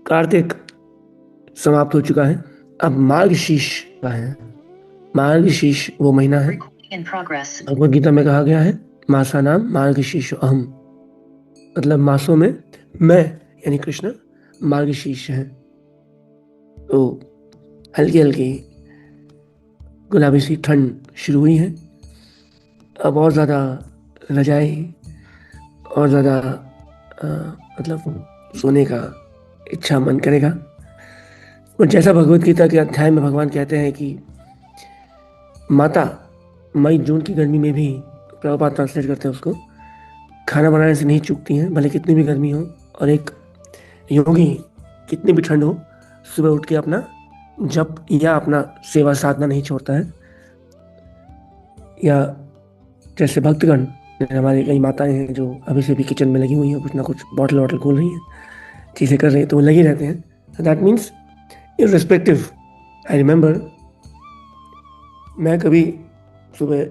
कार्तिक समाप्त हो चुका है। अब मार्गशीर्ष का है। मार्गशीर्ष वो महीना है, भगवद गीता में कहा गया है, मासा नाम मार्गशीर्ष अहम। मतलब मासों में मैं यानी कृष्ण मार्गशीर्ष है। तो हल्की हल्की गुलाबी सी ठंड शुरू हुई है। अब और ज़्यादा रजाई और ज़्यादा मतलब सोने का इच्छा मन करेगा। और जैसा भगवद गीता के अध्याय में भगवान कहते हैं कि माता मई जून की गर्मी में भी, प्रभुपाद ट्रांसलेट करते हैं उसको, खाना बनाने से नहीं चूकती हैं, भले कितनी भी गर्मी हो। और एक योगी कितनी भी ठंड हो, सुबह उठ के अपना जप या अपना सेवा साधना नहीं छोड़ता है। या जैसे भक्तगण, हमारी कई माताएं हैं जो अभी से भी किचन में लगी हुई हैं, कुछ ना कुछ बॉटल वॉटल खोल रही हैं, चीज़ें कर रही हैं, तो वो लगे रहते हैं। That means irrespective. I remember, मैं कभी सुबह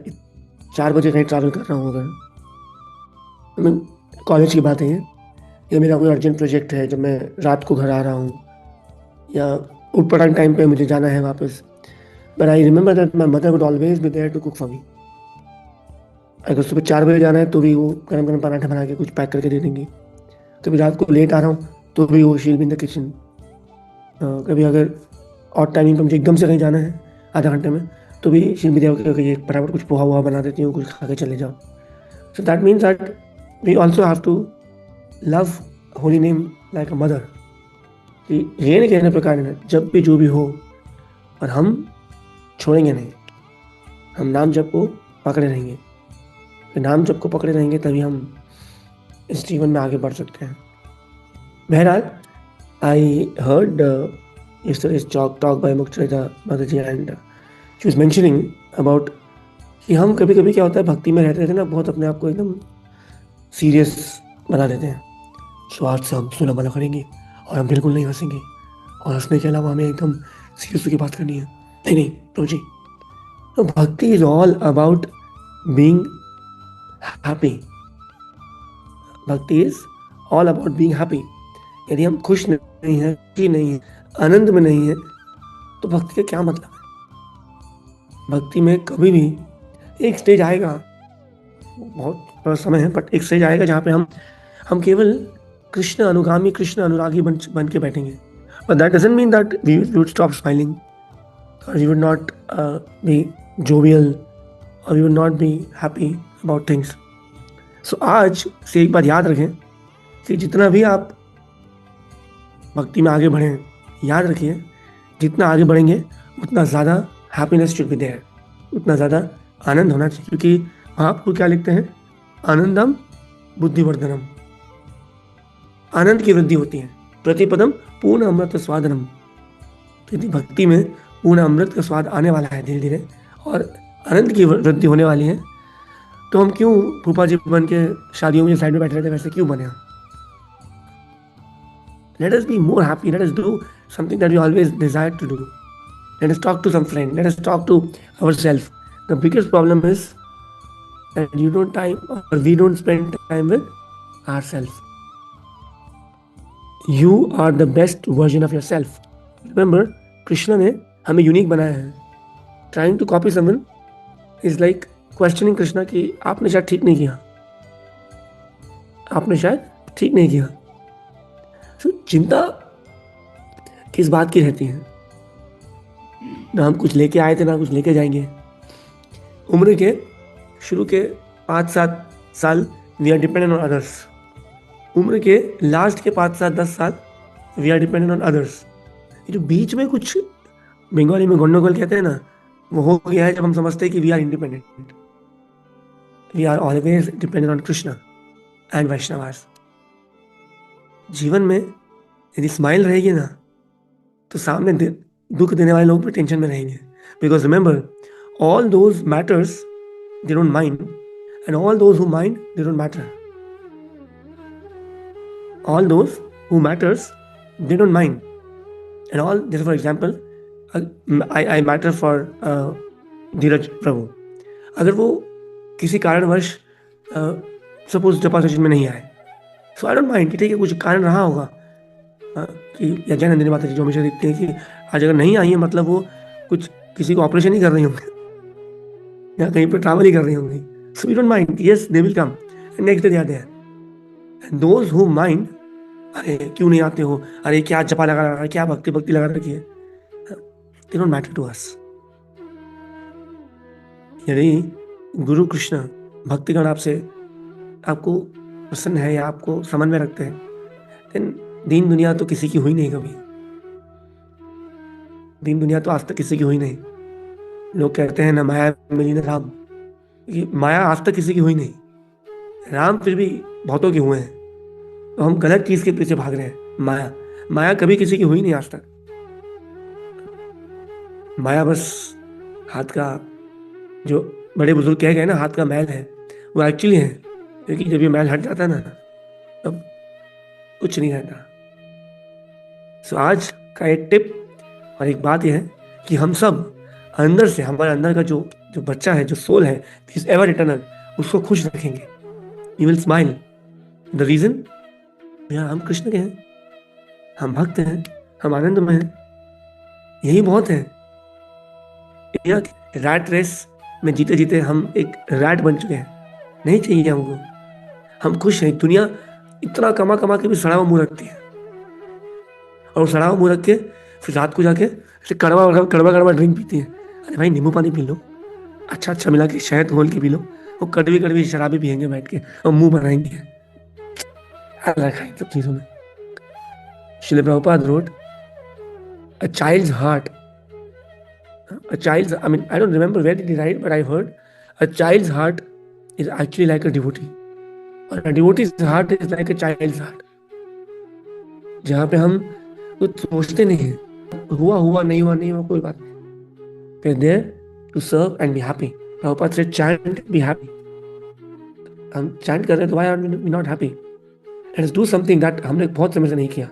4 बजे कहीं ट्रैवल कर रहा हूँ, अगर कॉलेज की बात है ये, या मेरा कोई अर्जेंट प्रोजेक्ट है, जब मैं रात को घर आ रहा हूँ, या उठ पटांग टाइम पे मुझे जाना है वापस, but I remember that my mother would always be there to cook for me. अगर सुबह 4 बजे जाना है तो भी वो गरम गरम पराठा बना के कुछ पैक करके दे देंगी। कभी रात को लेट आ रहा हूँ तो भी वो she'll be in the kitchen. कभी अगर और टाइमिंग पे मुझे एकदम से कहीं जाना है आधा घंटे में, तो भी शील बी देयर कि ये फटाफट कुछ पोहा वोहा बना देती हूँ, कुछ खा के चले जाओ। So that means that we also have to love holy name like a mother. कि ये नहीं कहने प्रकार है, जब भी जो भी हो, और हम छोड़ेंगे नहीं, हम नाम जप को पकड़े रहेंगे। नाम जप को पकड़े रहेंगे तभी हम इस जीवन में आगे बढ़ सकते हैं। बहरहाल, I heard yesterday's talk by Mukta Mataji, and she was mentioning about कि हम कभी कभी क्या होता है, भक्ति में रहते थे ना, बहुत अपने आप को एकदम सीरियस बना देते हैं। सो आज से हम सुना मना करेंगे और हम बिल्कुल नहीं हंसेंगे, और हंसने के अलावा हमें एकदम सीरियस होकर बात करनी है। नहीं नहीं प्रभु जी, तो bhakti is all about being happy. Bhakti is all about being happy. यदि हम खुश नहीं है, खुशी नहीं है, आनंद में नहीं है, तो भक्ति का क्या मतलब है? भक्ति में कभी भी एक स्टेज आएगा, बहुत बड़ा समय है, बट एक स्टेज आएगा जहाँ पे हम केवल कृष्ण अनुगामी, कृष्ण अनुरागी बन के बैठेंगे। But that doesn't mean that we would stop smiling, और we would not be jovial, और we would not be happy about things. So आज से एक बात याद रखें कि जितना भी आप भक्ति में आगे बढ़ें, याद रखिए जितना आगे बढ़ेंगे उतना ज़्यादा हैप्पीनेस शुड बी देयर, उतना ज़्यादा आनंद होना चाहिए। क्योंकि महाप्रभु क्या लिखते हैं? आनंदम बुद्धिवर्धनम। आनंद की वृद्धि होती है। प्रतिपदम पूर्ण अमृत स्वादनम। तो यदि भक्ति में पूर्ण अमृत का स्वाद आने वाला है धीरे धीरे, और आनंद की वृद्धि होने वाली है, तो हम क्यों फूफा जी बन के शादियों में साइड में बैठे रहते, वैसे क्यों बने हम? Let us be more happy. Let us do something that we always desired to do. Let us talk to some friend. Let us talk to ourselves. The biggest problem is that you don't time, or we don't spend time with ourselves. You are the best version of yourself. Remember, Krishna ने हमें unique बनाया है। Trying to copy someone is like questioning Krishna कि आपने शायद ठीक नहीं किया, आपने शायद ठीक नहीं किया। So, चिंता किस बात की रहती है? ना हम कुछ लेके आए थे, ना कुछ लेके जाएंगे। उम्र के शुरू के 5-7 साल we are dependent on others. उम्र के लास्ट के 5-7-10 साल we are dependent on others. ये जो बीच में कुछ बंगाली में गंडोगोल कहते हैं ना, वो हो गया है जब हम समझते हैं कि we are independent. We are always dependent on Krishna and Vaishnavas. जीवन में यदि स्माइल रहेगी ना, तो सामने दुख देने वाले लोग भी टेंशन में रहेंगे। Because remember, all those matters they don't mind, and all those who mind they don't matter. All those who matters, they don't mind, and all, just for example, I matter for धीरज प्रभु। अगर वो किसी कारणवश suppose जपा session में नहीं आए, सो I don't mind कि ठीक है, कुछ कारण रहा होगा, कि यज्ञानंदिनी माता जी जो हमेशा देखते हैं कि आज अगर नहीं आई है मतलब वो कुछ किसी को ऑपरेशन ही कर रही होंगे या कहीं पर ट्रैवल ही कर रही होंगी. So we don't mind, yes they will come, next day they are there. And those who mind, अरे क्यों नहीं आते हो, अरे क्या जपा लगा रखा है, क्या भक्ति भक्ति लगा रखी है, they don't matter to us. यदि गुरु कृष्ण भक्तिगण आपको प्रसन्न है या आपको समन में रखते हैं, देन दीन दुनिया तो किसी की हुई नहीं कभी. दीन दुनिया तो आज तक किसी की हुई नहीं. लोग कहते हैं ना माया मिली ना राम, कि माया आज तक किसी की हुई नहीं. राम फिर भी बहुतों के हुए हैं. तो हम गलत चीज के पीछे भाग रहे हैं. माया माया कभी किसी की हुई नहीं आज तक. माया बस हाथ का, जो बड़े बुजुर्ग कह गए ना, हाथ का मैल है, वो एक्चुअली है. क्योंकि जब ये मैल हट जाता है ना, तब कुछ नहीं रहता. सो आज का एक टिप और एक बात यह है कि हम सब अंदर से, हमारे अंदर का जो जो बच्चा है, जो सोल है, इज एवर इटर्नल, उसको खुश रखेंगे. You will smile. The reason, भैया हम कृष्ण के हैं, हम भक्त हैं, हम आनंद में हैं, यही बहुत है. यह रैट रेस में जीते जीते हम एक रैट बन चुके हैं. नहीं चाहिए हमको. हम खुश हैं. दुनिया इतना कमा कमा के भी सड़ा हुआ मुंह रखती है, और सड़ा हुआ मुंह रख के फिर रात को जाके ऐसे कड़वा कड़वा कड़वा ड्रिंक पीती है. अरे भाई नींबू पानी पी लो, अच्छा अच्छा मिला के शहद घोल के पी लो. वो कड़वी कड़वी शराबी पियेंगे बैठ के और मुंह बनाएंगे. अलग है इन सब चीजों में. Srila Prabhupada wrote, a child's heart, I mean, I don't remember where did he write, but I heard a child's heart is actually like a devotee, or a devotee's heart is like a child's heart. जहाँ पे हम कुछ सोचते नहीं है, हुआ हुआ नहीं हुआ नहीं हुआ कोई बात नहीं. We're there to serve and be happy. Prabhupada said, chant, be happy. हम chant कर रहे हैं तो why are we not happy? Let us do something that हमने बहुत समय से नहीं किया.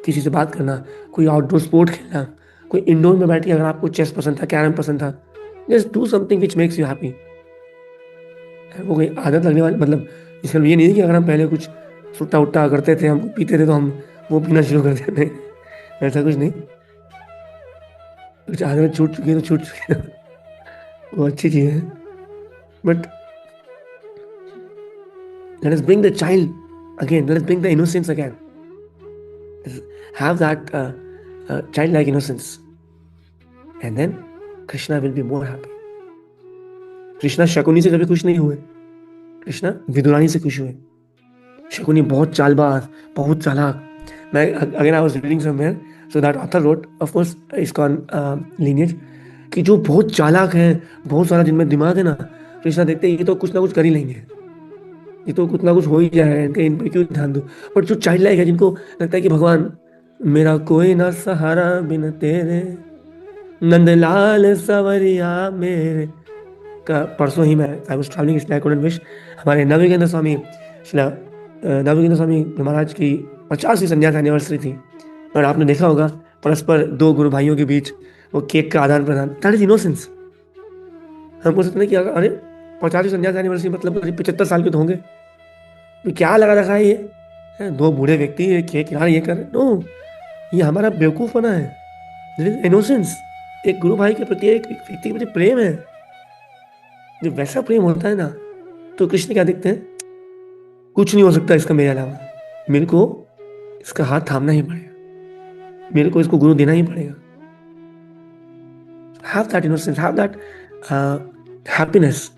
किसी से बात करना, कोई आउटडोर स्पोर्ट खेलना, कोई इंडोर में बैठ के, अगर आपको चेस पसंद था, कैरम पसंद था, just do something which makes you happy. वो कोई आदत लगने वाली, मतलब इसका ये नहीं है कि अगर हम पहले कुछ सुट्टा उट्टा करते थे, हम पीते थे, तो हम वो पीना शुरू कर देते. नहीं, ऐसा कुछ नहीं. कुछ आदत छूट चुकी है तो छूट चुकी है, वो अच्छी चीज है. But let us bring the child again, let us bring the innocence again. Have that childlike innocence, and then Krishna will be more happy. Krishna Shakuni से कभी खुश नहीं हुए. कृष्णा विदुरानी से खुश हुए. शकुनी बहुत चालबाज, बहुत चालाक. मैं again I was reading somewhere, so that author road, of course ISKCON lineage, कि जो बहुत चालाक है, बहुत सारा जिनमें दिमाग है ना, कृष्णा देखते ये तो कुछ ना कुछ कर ही लेंगे, ये तो कुछ ना कुछ हो ही जाएगा, इन पे क्यों ध्यान दो. बट जो चाइल्ड लाइक है, जिनको लगता है कि भगवान मेरा कोई ना सहारा बिन तेरे, नंदलाल सवरिया मेरे का परसों ही मैं आई वाज ट्रैवलिंग, इसलिए आई कुडंट विश. हमारे नवयोगेंद्र स्वामी, नवयोगेंद्र स्वामी महाराज की 50वीं संन्यास एनिवर्सरी थी, और आपने देखा होगा परस्पर दो गुरु भाइयों के बीच वो केक का आदान प्रदान. That is innocence. हम बोल सकते हैं कि अरे 50वीं संन्यास एनिवर्सरी मतलब 75 साल के तो होंगे, तो क्या लगा रखा है ये, दो बूढ़े व्यक्ति ये केक यार ये कर. नो, ये हमारा बेवकूफ़पना है. इनोसेंस, एक गुरु भाई के प्रति, एक व्यक्ति के प्रति प्रेम है. जब वैसा प्रेम होता है ना, तो कृष्ण क्या दिखते हैं, कुछ नहीं हो सकता इसका मेरे अलावा, मेरे को इसका हाथ थामना ही पड़ेगा, मेरे को इसको गुरु देना ही पड़ेगा. Have that innocence, have that happiness